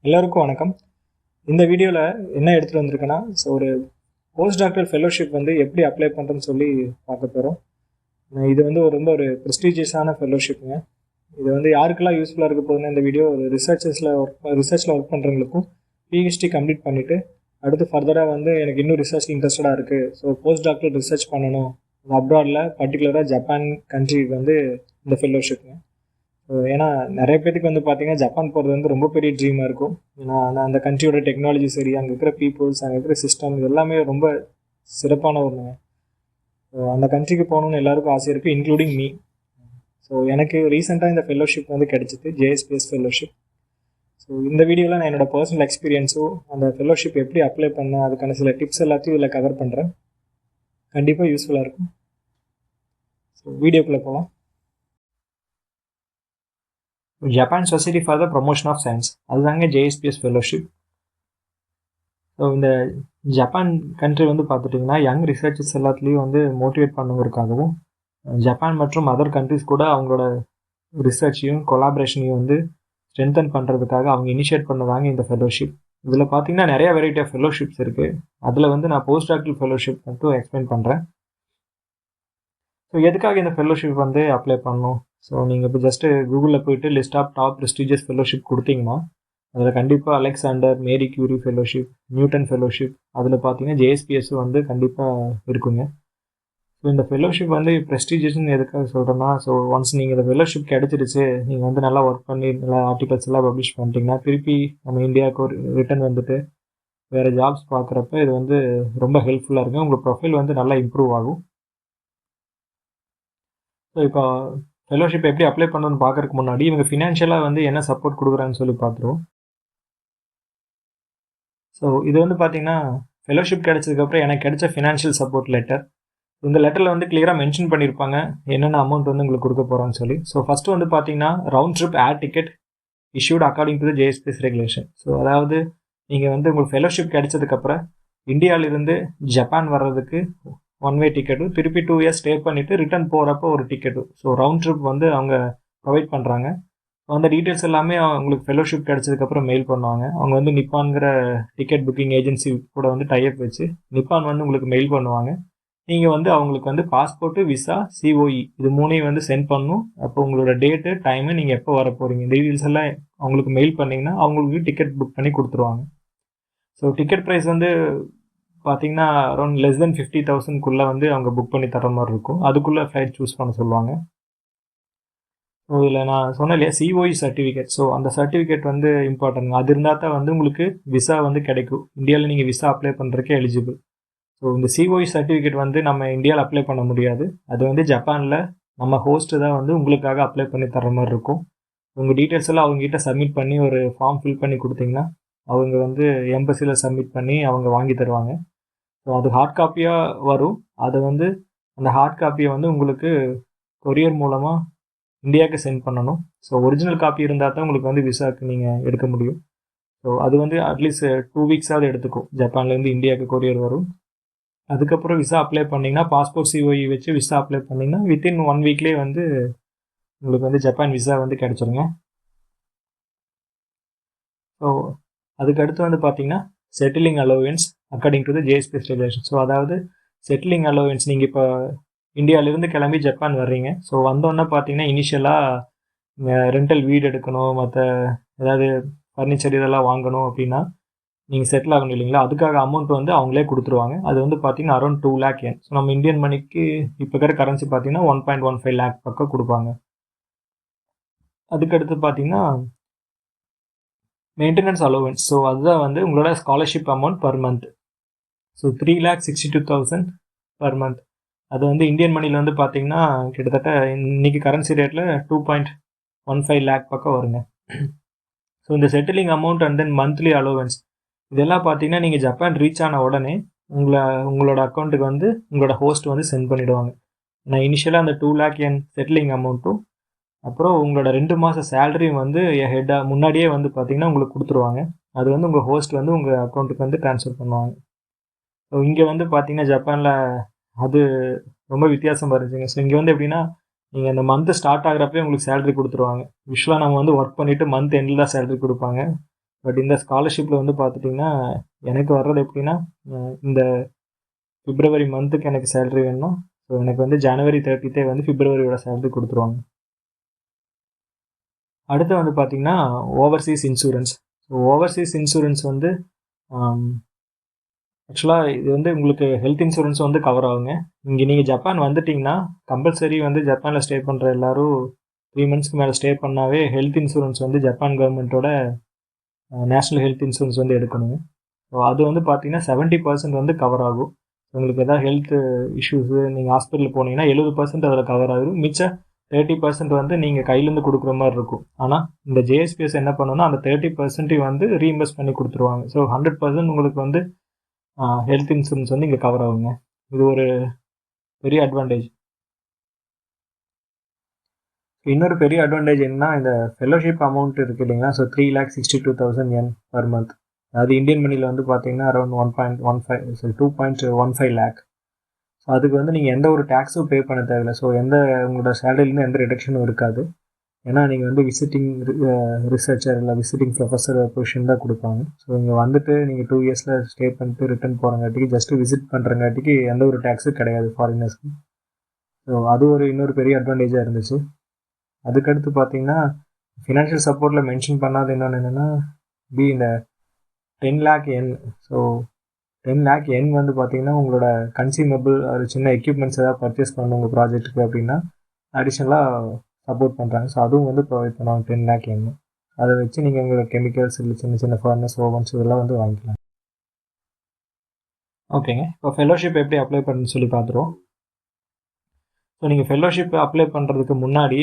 எல்லோருக்கும் வணக்கம். இந்த வீடியோவில் என்ன எடுத்துகிட்டு வந்திருக்கேன்னா, ஒரு போஸ்ட் டாக்டர் ஃபெலோஷிப் எப்படி அப்ளை பண்ணுறதுன்னு சொல்லி பார்க்க போகிறோம். இது ரொம்ப ஒரு ப்ரெஸ்டீஜியஸான ஃபெலோஷிப்புங்க. இது யாருக்கெல்லாம் யூஸ்ஃபுல்லாக இருக்க போகுதுன்னா, இந்த வீடியோ ஒரு ரிசர்ச்சில் ஒர்க் பண்ணுறவங்களுக்கும் பிஹெச்டி கம்ப்ளீட் பண்ணிவிட்டு அடுத்து ஃபர்தராக எனக்கு இன்னும் ரிசர்ச் இன்ட்ரெஸ்டடாக இருக்குது. போஸ்ட் டாக்டர் ரிசர்ச் பண்ணணும் அப்ராடில், பர்டிகுலராக ஜப்பான் கண்ட்ரிக்கு இந்த ஃபெலோஷிப்புங்க. ஏன்னா நிறைய பேருக்கு பார்த்தீங்கன்னா ஜப்பான் போகிறது ரொம்ப பெரிய ட்ரீமாக இருக்கும். ஏன்னா அந்த கண்ட்ரியோட டெக்னாலஜி சரி, அங்கே இருக்கிற பீப்புள்ஸ், அங்கே இருக்கிற சிஸ்டம், இது எல்லாமே ரொம்ப சிறப்பான ஒன்றுங்க. அந்த கண்ட்ரிக்கு போகணுன்னு எல்லாருக்கும் ஆசை இருக்குது, இன்க்ளூடிங் மீ. எனக்கு ரீசெண்டாக இந்த ஃபெலோஷிப் கிடச்சிது, ஜேஎஸ்பிஎஸ் ஃபெலோஷிப். இந்த வீடியோவில் நான் என்னோடய பர்சனல் எக்ஸ்பீரியன்ஸும் அந்த ஃபெலோஷிப் எப்படி அப்ளை பண்ணேன் அதுக்கான சில டிப்ஸ் எல்லாத்தையும் இதில் கவர் பண்ணுறேன். கண்டிப்பாக யூஸ்ஃபுல்லாக இருக்கும். வீடியோக்குள்ளே போகலாம். Japan society for the promotion of science, அதுதாங்க ஜேஎஸ்பிஎஸ் ஃபெலோஷிப். இந்த ஜப்பான் கண்ட்ரி பார்த்துட்டிங்கன்னா யங் ரிசர்ச்சர்ஸ் எல்லாத்துலேயும் மோட்டிவேட் பண்ணுவதற்காகவும், ஜப்பான் மற்றும் அதர் கண்ட்ரிஸ் கூட அவங்களோட ரிசர்ச்சையும் கொலாபரேஷனையும் ஸ்ட்ரென்தன் பண்ணுறதுக்காக அவங்க இனிஷியேட் பண்ணதாங்க இந்த ஃபெலோஷிப். இதில் பார்த்தீங்கன்னா நிறையா வெரைட்டி ஆஃப் ஃபெலோஷிப்ஸ் இருக்குது. அதில் நான் போஸ்ட் டாக்டரல் ஃபெலோஷிப் மட்டும் எக்ஸ்பிளைன் பண்ணுறேன். எதுக்காக இந்த ஃபெலோஷிப் அப்ளை பண்ணணும்? நீங்கள் இப்போ ஜஸ்ட்டு கூகுளில் போய்ட்டு list of top prestigious fellowship கொடுத்தீங்கன்னா அதில் கண்டிப்பாக Alexander, Marie Curie fellowship, Newton fellowship, அதில் பார்த்தீங்கன்னா ஜேஎஸ்பிஎஸும் கண்டிப்பாக இருக்குங்க. இந்த ஃபெலோஷிப் ப்ரெஸ்டீஜியஸ்ன்னு எதுக்காக சொல்கிறேன்னா, ஒன்ஸ் நீங்கள் இந்த ஃபெலோஷிப் கிடச்சிருச்சு, நீங்கள் நல்லா ஒர்க் பண்ணி நல்லா ஆர்டிகல்ஸ் எல்லாம் பப்ளிஷ் பண்ணிட்டீங்கன்னா திருப்பி நம்ம இந்தியாவுக்கு ரிட்டன் வேறு ஜாப்ஸ் பார்க்குறப்ப இது ரொம்ப ஹெல்ப்ஃபுல்லாக இருக்கும். உங்கள் ப்ரொஃபைல் நல்லா இம்ப்ரூவ் ஆகும். இப்போ ஃபெலோஷிப் எப்படி அப்ளை பண்ணணும்னு பார்க்கறதுக்கு முன்னாடி இவங்க ஃபினான்ஷியலாக என்ன சப்போர்ட் கொடுக்குறாங்கன்னு சொல்லி பார்த்துருவோம். இது பார்த்தீங்கன்னா ஃபெலோஷிப் கிடைச்சதுக்கப்புறம் எனக்கு கிடைச்ச ஃபினான்ஷியல் சப்போர்ட் லெட்டர். இந்த லெட்டரில் கிளியராக மென்ஷன் பண்ணியிருப்பாங்க என்னென்ன அமௌண்ட் உங்களுக்கு கொடுக்க போகிறான்னு சொல்லி. ஃபஸ்ட்டு பார்த்தீங்கன்னா round trip air ticket issued according to the JSPS regulation. அதாவது நீங்கள் உங்களுக்கு ஃபெலோஷிப் கிடைச்சதுக்கப்புறம் இந்தியாவிலிருந்து ஜப்பான் வர்றதுக்கு ஒன் வே டிக்கெட்டும், திருப்பி 2 இயர்ஸ் ஸ்டே பண்ணிவிட்டு ரிட்டன் போகிறப்போ ஒரு டிக்கெட்டும். ரவுண்ட் ட்ரிப் அவங்க ப்ரொவைட் பண்ணுறாங்க. அந்த டீட்டெயில்ஸ் எல்லாமே அவங்களுக்கு ஃபெலோஷிப் கிடச்சதுக்கப்புறம் மெயில் பண்ணுவாங்க. அவங்க நிப்பான்கிற டிக்கெட் புக்கிங் ஏஜென்சி கூட டைப் வச்சு நிப்பான் உங்களுக்கு மெயில் பண்ணுவாங்க. நீங்கள் அவங்களுக்கு பாஸ்போர்ட்டு, விசா, சிஓஇ இது மூணையும் சென்ட் பண்ணணும். அப்போ உங்களோட டேட்டு, டைமு, நீங்கள் எப்போ வர போகிறீங்க, இந்த டீட்டெயில்ஸ் எல்லாம் அவங்களுக்கு மெயில் பண்ணிங்கன்னா அவங்களுக்கு டிக்கெட் புக் பண்ணி கொடுத்துருவாங்க. டிக்கெட் ப்ரைஸ் பார்த்தீங்கன்னா அரௌண்ட் லெஸ் தென் 50,000க்குள்ளே அவங்க புக் பண்ணி தர மாதிரி இருக்கும். அதுக்குள்ளே ஃப்ளைட் சூஸ் பண்ண சொல்லுவாங்க. இதில் நான் சொன்னேன் இல்லையா, சிஓஇ சர்டிஃபிகேட். அந்த சர்டிஃபிகேட் இம்பார்ட்டன்ட். அது இருந்தால் தான் உங்களுக்கு விசா கிடைக்கும். இந்தியாவில் நீங்கள் விசா அப்ளை பண்ணுறதுக்கே எலிஜிபிள். இந்த சிஓஇ சர்டிஃபிகேட் நம்ம இந்தியாவில் அப்ளை பண்ண முடியாது. அது ஜப்பானில் நம்ம ஹோஸ்ட்டு தான் உங்களுக்காக அப்ளை பண்ணி தர மாதிரி இருக்கும். உங்கள் டீட்டெயில்ஸ் எல்லாம் அவங்ககிட்ட சப்மிட் பண்ணி ஒரு ஃபார்ம் ஃபில் பண்ணி கொடுத்தீங்கன்னா அவங்க எம்பசியில் சப்மிட் பண்ணி அவங்க வாங்கி தருவாங்க. அது ஹார்ட் காப்பியாக வரும். அதை அந்த ஹார்ட் காப்பியை உங்களுக்கு கொரியர் மூலமாக இந்தியாவுக்கு சென்ட் பண்ணணும். ஒரிஜினல் காப்பி இருந்தால் தான் உங்களுக்கு விசாவுக்கு நீங்கள் எடுக்க முடியும். அது அட்லீஸ்ட் 2 வீக்ஸாவது எடுத்துக்கும். ஜப்பான்லேருந்து இந்தியாவுக்கு கொரியர் வரும். அதுக்கப்புறம் விசா அப்ளை பண்ணிங்கன்னா, பாஸ்போர்ட், சிஓஇ வச்சு விசா அப்ளை பண்ணிங்கன்னா வித்தின் 1 வீக்லேயே உங்களுக்கு ஜப்பான் விசா கிடச்சிருங்க. அதுக்கடுத்து பார்த்தீங்கன்னா settling allowance according to the JSPS regulation. அதாவது செட்டிலிங் அலோவன்ஸ், நீங்கள் இப்போ இந்தியாவிலேருந்து கிளம்பி ஜப்பான் வர்றீங்க. வந்தோன்னே பார்த்தீங்கன்னா இனிஷியலாக ரெண்டல் வீடு எடுக்கணும், மற்ற ஏதாவது ஃபர்னிச்சர் இதெல்லாம் வாங்கணும் அப்படின்னா நீங்கள் செட்டில் ஆகணும் இல்லைங்களா. அதுக்காக அமௌண்ட் அவங்களே கொடுத்துருவாங்க. அது பார்த்தீங்கன்னா அரௌண்ட் 2 lakh yen. நம்ம இந்தியன் மணிக்கு இப்போ இருக்கிற கரன்சி பார்த்தீங்கன்னா 1.15 lakh பக்கம் கொடுப்பாங்க. அதுக்கடுத்து பார்த்தீங்கன்னா மெயின்டெனன்ஸ் அலோவன்ஸ். அதுதான் உங்களோட scholarship amount per month. 3,62,000 per month. அது இந்தியன் மணியில் பார்த்தீங்கன்னா கிட்டத்தட்ட இன்றைக்கி கரன்சி ரேட்டில் 2.15 lakh பக்கம் வருங்க. இந்த settling amount and then monthly allowance இதெல்லாம் பார்த்தீங்கன்னா நீங்கள் ஜப்பான் ரீச் ஆன உடனே உங்களோட அக்கௌண்ட்டுக்கு உங்களோட ஹோஸ்ட் சென்ட் பண்ணிவிடுவாங்க. நான் இனிஷியலாக அந்த 2 lakh yen செட்டிலிங் அமௌண்ட்டும் அப்புறம் உங்களோட 2 மாதம் சேலரியும் ஹெட்டாக முன்னாடியே பார்த்தீங்கன்னா உங்களுக்கு கொடுத்துருவாங்க. அது உங்கள் ஹோஸ்ட் உங்கள் அக்கௌண்ட்டுக்கு ட்ரான்ஸ்ஃபர் பண்ணுவாங்க. இங்கே பார்த்தீங்கன்னா ஜப்பானில் அது ரொம்ப வித்தியாசமாக இருந்துச்சுங்க. இங்கே எப்படின்னா நீங்கள் அந்த மந்த்து ஸ்டார்ட் ஆகிறப்பே உங்களுக்கு சேலரி கொடுத்துருவாங்க. யூஸ்வலாக நம்ம ஒர்க் பண்ணிவிட்டு மந்த் எண்டில் தான் சேலரி கொடுப்பாங்க. பட் இந்த ஸ்காலர்ஷிப்பில் வந்து பார்த்துட்டிங்கன்னா எனக்கு வர்றது எப்படின்னா இந்த பிப்ரவரி மந்த்துக்கு எனக்கு சேலரி வேணும். ஸோ எனக்கு வந்து ஜனவரி 30 வந்து பிப்ரவரியோட சேலரி கொடுத்துருவாங்க. அடுத்து வந்து பார்த்திங்கன்னா Overseas insurance. So Overseas insurance வந்து ஆக்சுவலாக இது வந்து உங்களுக்கு ஹெல்த் இன்சூரன்ஸ் வந்து கவர் ஆகுங்க. இங்கே நீங்கள் ஜப்பான் வந்துட்டிங்கன்னா கம்பல்சரி வந்து ஜப்பானில் ஸ்டே பண்ணுற எல்லோரும் 3 மந்த்ஸ்க்கு மேலே ஸ்டே பண்ணாவே ஹெல்த் இன்சூரன்ஸ் வந்து ஜப்பான் கவர்மெண்ட்டோட நேஷ்னல் ஹெல்த் இன்சூரன்ஸ் வந்து எடுக்கணுங்க. ஸோ அது வந்து பார்த்தீங்கன்னா 70% வந்து கவர் ஆகும். உங்களுக்கு எதாவது ஹெல்த் இஷ்யூஸு நீங்கள் ஹாஸ்பிட்டல் போனீங்கன்னா 70% அதில் கவர் ஆகும். மிச்சம் 30% வந்து நீங்கள் கையிலேருந்து கொடுக்குற மாதிரி இருக்கும். ஆனால் இந்த ஜேஎஸ்பிஎஸ் என்ன பண்ணுன்னா அந்த 30% வந்து ரீஇன்வெஸ்ட் பண்ணி கொடுத்துருவாங்க. ஸோ 100% உங்களுக்கு வந்து ஹெல்த் இன்சூரன்ஸ் வந்து இங்கே கவர் ஆகுங்க. இது ஒரு பெரிய அட்வான்டேஜ். இன்னொரு பெரிய அட்வான்டேஜ் என்னன்னா இந்த ஃபெலோஷிப் அமௌண்ட் இருக்குது இல்லைங்களா. So 3,62,000 yen per month. அது இந்தியன் மணியில் வந்து பார்த்தீங்கன்னா அரௌண்ட் 2.15 லேக். ஸோ அதுக்கு வந்து நீங்கள் எந்த ஒரு டேக்ஸும் பே பண்ண தேவையில்லை. ஸோ உங்களோட சேலரிலேருந்து எந்த ரிடக்ஷனும் இருக்காது. ஏன்னா நீங்கள் வந்து விசிட்டிங் ரிசர்ச்சர் இல்லை விசிட்டிங் ப்ரொஃபஸர் பொசிஷன் தான் கொடுப்பாங்க. ஸோ இங்கே வந்துட்டு நீங்கள் 2 இயர்ஸில் ஸ்டே பண்ணிட்டு ரிட்டர்ன் போகிறங்காட்டிக்கு ஜஸ்ட்டு விசிட் பண்ணுறங்காட்டிக்கு எந்த ஒரு டேக்ஸும் கிடையாது ஃபாரினர்ஸ்க்கு. ஸோ அது இன்னொரு பெரிய அட்வான்டேஜாக இருந்துச்சு. அதுக்கடுத்து பார்த்தீங்கன்னா ஃபினான்ஷியல் சப்போர்ட்டில் மென்ஷன் பண்ணாத இன்னொன்று என்னென்னா இந்த 10 லேக் என். ஸோ 10 லேக் என் வந்து பார்த்தீங்கன்னா உங்களோட கன்சியூமபிள் ஒரு சின்ன எக்யூப்மெண்ட்ஸ் ஏதாவது பர்ச்சேஸ் பண்ணணும் உங்கள் ப்ராஜெக்ட்டுக்கு அப்படின்னா அடிஷ்னலாக சப்போர்ட் பண்ணுறாங்க. ஸோ அதுவும் வந்து ப்ரொவைட் பண்ணுவாங்க 10 லேக் என். அதை வச்சு நீங்கள் உங்களோட கெமிக்கல்ஸ் இல்லை சின்ன சின்ன ஃபர்னஸ் ஓவன்ஸ் இதெல்லாம் வந்து வாங்கிக்கலாம். ஓகேங்க, இப்போ ஃபெலோஷிப் எப்படி அப்ளை பண்ணுன்னு சொல்லி பார்த்துருவோம். ஸோ நீங்கள் ஃபெலோஷிப் அப்ளை பண்ணுறதுக்கு முன்னாடி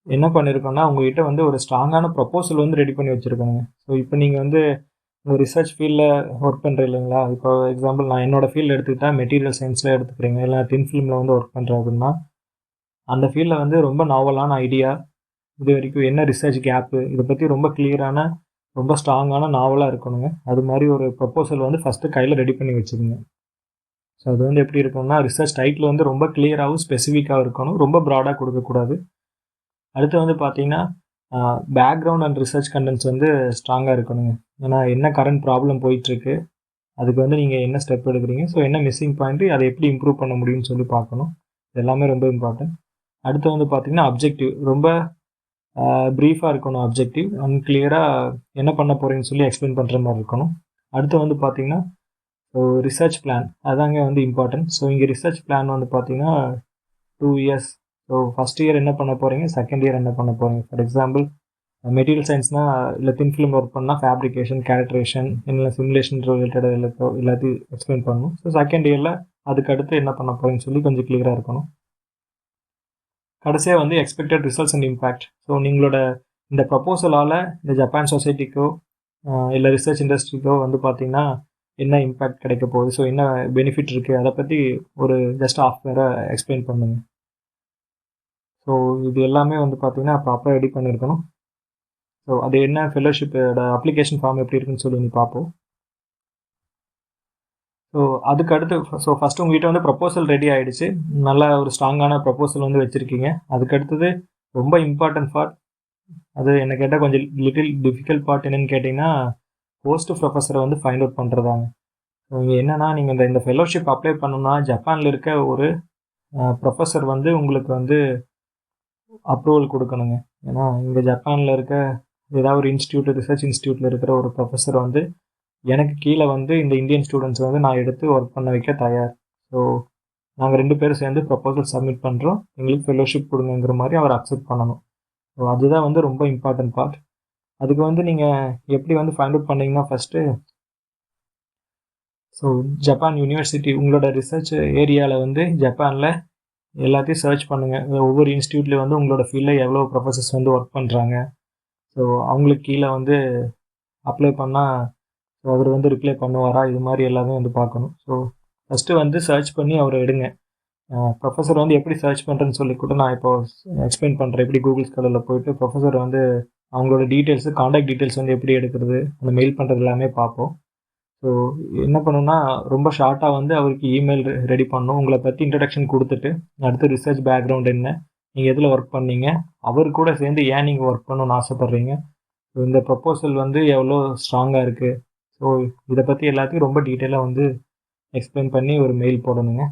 என்ன பண்ணியிருக்கோன்னா உங்கள்கிட்ட வந்து ஒரு ஸ்ட்ராங்கான ப்ரொப்போசல் வந்து ரெடி பண்ணி வச்சுருக்கோங்க. ஸோ இப்போ நீங்கள் வந்து உங்கள் ரிசர்ச் ஃபீல்டில் ஒர்க் பண்ணுறேன் இல்லைங்களா. இப்போ எக்ஸாம்பிள் நான் என்னோடய ஃபீல்டு எடுத்துக்கிட்டால் மெட்டீரியல் சயின்ஸில் எடுத்துக்கிறீங்க, இல்லை தின் ஃபிலிமில் வந்து ஒர்க் பண்ணுறேன் அப்படின்னா அந்த ஃபீல்டில் வந்து ரொம்ப நாவலான ஐடியா, இது வரைக்கும் என்ன ரிசர்ச் கேப்பு, இதை பற்றி ரொம்ப கிளியரான ரொம்ப ஸ்ட்ராங்கான நாவலாக இருக்கணுங்க. அது மாதிரி ஒரு ப்ரொப்போசல் வந்து ஃபஸ்ட்டு கையில் ரெடி பண்ணி வச்சுக்கோங்க. ஸோ அது வந்து எப்படி இருக்கணும்னா ரிசர்ச் டைட்டில் வந்து ரொம்ப கிளியராகவும் ஸ்பெசிஃபிக்காகவும் இருக்கணும், ரொம்ப ப்ராடாக கொடுக்கக்கூடாது. அடுத்து வந்து பார்த்தீங்கன்னா பேக்ரவுண்ட் அண்ட் ரிசர்ச் கண்டென்ட்ஸ் வந்து ஸ்ட்ராங்காக இருக்கணுங்க. ஏன்னா என்ன கரண்ட் ப்ராப்ளம் போயிட்டுருக்கு, அதுக்கு வந்து நீங்கள் என்ன ஸ்டெப் எடுக்கிறீங்க, ஸோ என்ன மிஸ்ஸிங் பாயிண்ட்டு, அதை எப்படி இம்ப்ரூவ் பண்ண முடியும்னு சொல்லி பார்க்கணும். இது எல்லாமே ரொம்ப இம்பார்ட்டன்ட். அடுத்து வந்து பார்த்திங்கன்னா அப்ஜெக்டிவ் ரொம்ப ப்ரீஃபாக இருக்கணும். அப்ஜெக்டிவ் அண்ட் கிளியராக என்ன பண்ண போகிறீங்கன்னு சொல்லி எக்ஸ்பிளைன் பண்ணுற மாதிரி இருக்கணும். அடுத்து வந்து பார்த்திங்கன்னா ஸோ ரிசர்ச் பிளான் அதாங்க வந்து இம்பார்ட்டன்ட். ஸோ இங்கே ரிசர்ச் பிளான் வந்து பார்த்திங்கன்னா 2 இயர்ஸ். ஸோ ஃபஸ்ட் இயர் என்ன பண்ண போகிறீங்க, செகண்ட் இயர் என்ன பண்ண போகிறீங்க. ஃபார் எக்ஸாம்பிள் மெட்டீரியல் சயின்ஸ்னால் இல்லை தின் ஃபிலிம் ஒர்க் பண்ணால் ஃபேப்ரிகேஷன், கேரக்டரேஷன், இல்லை சிமுலேஷன் ரிலேட்டட் எல்லாத்தையும் எக்ஸ்பிளைன் பண்ணணும். ஸோ செகண்ட் இயரில் அதுக்கு அடுத்து என்ன பண்ண போகிறீங்கன்னு சொல்லி கொஞ்சம் கிளியராக இருக்கணும். கடைசியாக வந்து expected results and impact. So நீங்களோட இந்த ப்ரப்போசலால் இந்த ஜப்பான் சொசைட்டிக்கோ இல்லை ரிசர்ச் இண்டஸ்ட்ரிக்கோ வந்து பார்த்திங்கன்னா என்ன இம்பேக்ட் கிடைக்க போகுது, ஸோ என்ன பெனிஃபிட் இருக்குது, அதை பற்றி ஒரு ஜஸ்ட் ஆஃப் வேறு எக்ஸ்பிளைன் பண்ணுங்க. ஸோ இது எல்லாமே வந்து பார்த்திங்கன்னா ப்ராப்பராக ரெடி பண்ணியிருக்கணும். ஸோ அது என்ன ஃபெலோஷிப்போட அப்ளிகேஷன் ஃபார்ம் எப்படி இருக்குன்னு சொல்லி நீ பார்ப்போம். ஸோ அதுக்கு அடுத்து ஸோ ஃபஸ்ட்டு உங்கள்கிட்ட வந்து ப்ரப்போசல் ரெடி ஆகிடுச்சு, நல்ல ஒரு ஸ்ட்ராங்கான ப்ரப்போசல் வந்து வச்சுருக்கீங்க. அதுக்கு அடுத்தது ரொம்ப இம்பார்ட்டன்ட் பார்ட், அது என்ன கேட்டால் கொஞ்சம் லிட்டில் டிஃபிகல்ட் பார்ட் என்னென்னு கேட்டிங்கன்னா போஸ்ட் ப்ரொஃபஸரை வந்து ஃபைண்ட் அவுட் பண்ணுறதாங்க. ஸோ இங்கே என்னென்னா நீங்கள் இந்த ஃபெலோஷிப் அப்ளை பண்ணணும்னா ஜப்பானில் இருக்க ஒரு ப்ரொஃபஸர் வந்து உங்களுக்கு வந்து அப்ரூவல் கொடுக்கணுங்க. ஏன்னா இங்கே ஜப்பானில் இருக்க ஏதாவது ஒரு இன்ஸ்டியூட், ரிசர்ச் இன்ஸ்டியூட்டில் இருக்கிற ஒரு ப்ரொஃபஸர் வந்து எனக்கு கீழே வந்து இந்த இந்தியன் ஸ்டூடெண்ட்ஸ் வந்து நான் எடுத்து ஒர்க் பண்ண வைக்க தயார். ஸோ நாங்கள் 2 பேரும் சேர்ந்து ப்ரொப்போசல் சப்மிட் பண்ணுறோம், எங்களுக்கு ஃபெலோஷிப் கொடுங்கிற மாதிரி அவர் அக்செப்ட் பண்ணணும். ஸோ அதுதான் வந்து ரொம்ப இம்பார்ட்டன்ட் பார்ட். அதுக்கு வந்து நீங்கள் எப்படி வந்து ஃபைண்ட் அவுட் பண்ணிங்கன்னா ஃபஸ்ட்டு ஸோ ஜப்பான் யூனிவர்சிட்டி உங்களோட ரிசர்ச் ஏரியாவில் வந்து ஜப்பானில் எல்லாத்தையும் சர்ச் பண்ணுங்கள். ஒவ்வொரு இன்ஸ்டியூட்லேயும் வந்து உங்களோட ஃபீல்டில் எவ்வளோ ப்ரொஃபஸர்ஸ் வந்து ஒர்க் பண்ணுறாங்க, ஸோ அவங்களுக்கு கீழே வந்து அப்ளை பண்ணால் ஸோ அவர் வந்து ரிப்ளை பண்ணுவாரா, இது மாதிரி எல்லாமே வந்து பார்க்கணும். ஸோ ஃபஸ்ட்டு வந்து சர்ச் பண்ணி அவர் எடுங்க. ப்ரொஃபஸர் வந்து எப்படி சர்ச் பண்ணுறேன்னு சொல்லி கூட நான் இப்போ எக்ஸ்பிளைன் பண்ணுறேன். எப்படி கூகுள் ஸ்காலரில் போய்ட்டு ப்ரொஃபஸர் வந்து அவங்களோட டீட்டெயில்ஸு, காண்டாக்ட் டீட்டெயில்ஸ் வந்து எப்படி எடுக்கிறது, அந்த மெயில் பண்ணுறது எல்லாமே பார்ப்போம். ஸோ என்ன பண்ணணும்னா ரொம்ப ஷார்ட்டாக வந்து அவருக்கு இமெயில் ரெடி பண்ணணும். உங்களை பற்றி இன்ட்ரடக்ஷன் கொடுத்துட்டு அடுத்து ரிசர்ச் பேக்ரவுண்ட் என்ன, நீங்கள் எதில் ஒர்க் பண்ணீங்க, அவர் கூட சேர்ந்து ஏன் நீங்கள் ஒர்க் பண்ணணும்னு ஆசைப்பட்றீங்க, இந்த ப்ரொப்போசல் வந்து எவ்வளோ ஸ்ட்ராங்காக இருக்குது. ஸோ இதை பற்றி எல்லாத்தையும் ரொம்ப டீட்டெயிலாக வந்து எக்ஸ்பிளைன் பண்ணி ஒரு மெயில் போடணுங்க.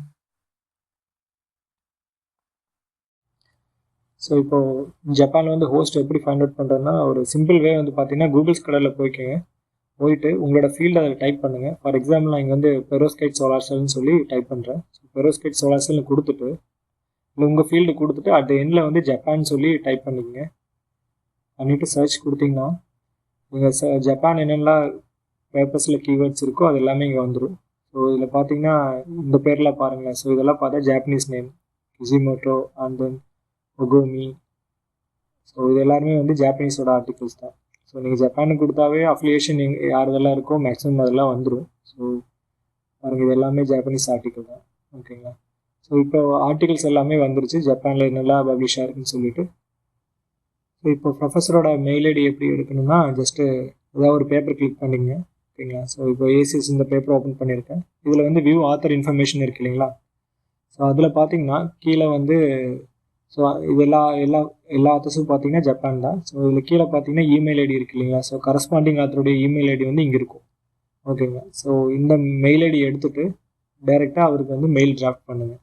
ஸோ இப்போது ஜப்பான் வந்து ஹோஸ்ட் எப்படி ஃபைண்ட் அவுட் பண்ணுறதுன்னா, ஒரு சிம்பிள் வே வந்து பார்த்தீங்கன்னா கூகுள் ஸ்காலரில் போயிட்டு உங்களோட ஃபீல்டு அதில் டைப் பண்ணுங்கள். ஃபார் எக்ஸாம்பிள் நான் இங்கே வந்து பெரோஸ்கைட் சோலார் செல்னு சொல்லி டைப் பண்ணுறேன். ஸோ பெரோஸ்கைட் சோலார் செல்னு கொடுத்துட்டு இல்லை உங்கள் ஃபீல்டு கொடுத்துட்டு அட் எண்டில் வந்து ஜப்பான் சொல்லி டைப் பண்ணிக்கங்க. பண்ணிவிட்டு சர்ச் கொடுத்தீங்கன்னா நீங்கள் ஜப்பான் என்னென்னலாம் பேப்பர்ஸில் கீவேர்ட்ஸ் இருக்கோ அது எல்லாமே இங்கே வந்துடும். ஸோ இதில் பார்த்தீங்கன்னா இந்த பேரில் பாருங்கள். ஸோ இதெல்லாம் பார்த்தா Japanese name Kishimoto and then Okomi. So இது எல்லாருமே வந்து ஜாப்பனீஸோட ஆர்டிகல்ஸ் தான். ஸோ நீங்கள் ஜப்பானுக்கு கொடுத்தாவே அஃபிலியேஷன் யார் இதெல்லாம் இருக்கோ மேக்ஸிமம் அதெல்லாம் வந்துடும். ஸோ பாருங்கள் இது எல்லாமே ஜாப்பனீஸ் ஆர்டிக்கல் தான். ஓகேங்களா. ஸோ இப்போ ஆர்டிகல்ஸ் எல்லாமே வந்துருச்சு ஜப்பானில் என்னெல்லாம் பப்ளிஷ் ஆயிருக்குன்னு சொல்லிட்டு. ஸோ இப்போ ப்ரொஃபஸரோட மெயில் ஐடி எப்படி எடுக்கணும்னா ஜஸ்ட்டு ஏதாவது ஒரு பேப்பர் கிளிக் பண்ணிங்க. ஓகேங்களா. ஸோ இப்போ ஏசிஎஸ் இந்த பேப்பர் ஓப்பன் பண்ணியிருக்கேன். இதில் வந்து வியூ ஆத்தர் இன்ஃபர்மேஷன் இருக்கு இல்லைங்களா. ஸோ அதில் பார்த்தீங்கன்னா கீழே வந்து ஸோ இது எல்லா ஆத்தர்ஸும் பார்த்தீங்கன்னா ஜப்பான் தான். ஸோ இதில் கீழே பார்த்தீங்கன்னா இமெயில் ஐடி இருக்கு இல்லைங்களா. ஸோ கரஸ்பாண்டிங் ஆத்தருடைய இமெயில் ஐடி வந்து இங்கே இருக்கும். ஓகேங்களா. ஸோ இந்த மெயில் ஐடி எடுத்துகிட்டு டைரெக்டாக அவருக்கு வந்து மெயில் டிராஃப்ட் பண்ணுங்கள்.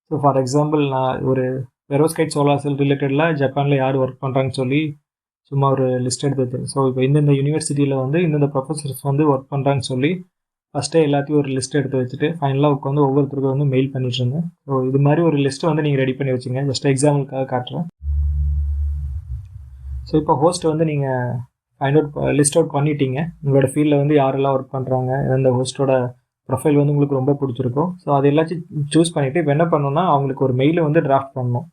ஸோ ஃபார் எக்ஸாம்பிள் நான் ஒரு பெரோஸ்கைட் சோலார் செல் ரிலேட்டடில் ஜப்பானில் யார் ஒர்க் பண்ணுறாங்கன்னு சொல்லி சும்மா ஒரு லிஸ்ட் எடுத்து வச்சு. ஸோ இப்போ இந்தந்த யூனிவர்சிட்டியில் வந்து இந்தந்த ப்ரொஃபஸர்ஸ் வந்து ஒர்க் பண்ணுறாங்கன்னு சொல்லி ஃபஸ்ட்டே எல்லாத்தையும் ஒரு லிஸ்ட் எடுத்து வச்சுட்டு ஃபைனலாக உட்காந்து ஒவ்வொருத்தருக்கும் வந்து மெயில் பண்ணிட்டுருங்க. ஸோ இது மாதிரி ஒரு லிஸ்ட்டை வந்து நீங்கள் ரெடி பண்ணி வச்சுங்க. ஜஸ்ட் எக்ஸாம்பிளுக்காக காட்டுறேன். ஸோ இப்போ ஹோஸ்ட் வந்து நீங்கள் லிஸ்ட் அவுட் பண்ணிட்டீங்க. உங்களோட ஃபீல்டில் வந்து யாரெல்லாம் ஒர்க் பண்ணுறாங்க, அந்த ஹோஸ்ட்டோட ப்ரொஃபைல் வந்து உங்களுக்கு ரொம்ப பிடிச்சிருக்கும். ஸோ அது எல்லாத்தையும் சூஸ் பண்ணிவிட்டு இப்போ என்ன பண்ணணும்னா அவங்களுக்கு ஒரு மெயிலை வந்து டிராஃப்ட் பண்ணணும்.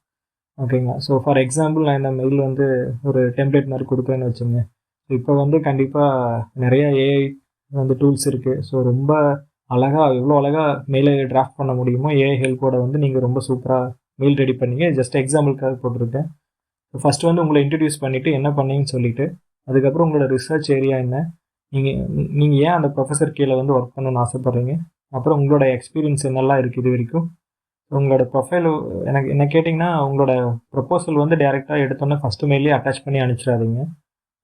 ஓகேங்களா. ஸோ ஃபார் எக்ஸாம்பிள் நான் இந்த மெயில் வந்து ஒரு டெம்ப்ளேட் மாதிரி கொடுக்குறேன்னு வச்சுங்க. இப்போ வந்து கண்டிப்பாக நிறைய ஏஐ வந்து டூல்ஸ் இருக்குது. ஸோ ரொம்ப எவ்வளோ அழகாக மெயிலை டிராஃப்ட் பண்ண முடியுமோ ஏஐ ஹெல்ப்போட வந்து நீங்கள் ரொம்ப சூப்பராக மெயில் ரெடி பண்ணீங்க. ஜஸ்ட் எக்ஸாம்பிளுக்காக போட்டிருக்கேன். ஸோ ஃபஸ்ட்டு வந்து உங்களை இன்ட்ரடியூஸ் பண்ணிவிட்டு என்ன பண்ணீங்கன்னு சொல்லிவிட்டு அதுக்கப்புறம் உங்களோட ரிசர்ச் ஏரியா என்ன, நீங்கள் ஏன் அந்த ப்ரொஃபஸர் கீழே வந்து ஒர்க் பண்ணணும்னு ஆசைப்பட்றீங்க, அப்புறம் உங்களோட எக்ஸ்பீரியன்ஸ் என்னெல்லாம் இருக்குது இது வரைக்கும். உங்களோட ப்ரொஃபைல் என்ன கேட்டிங்கன்னா உங்களோட ப்ரொப்போசல் வந்து டேரெக்டாக எடுத்தோன்னே ஃபஸ்ட்டு மெயிலே அட்டாச் பண்ணி அனுப்பிச்சிடாதீங்க.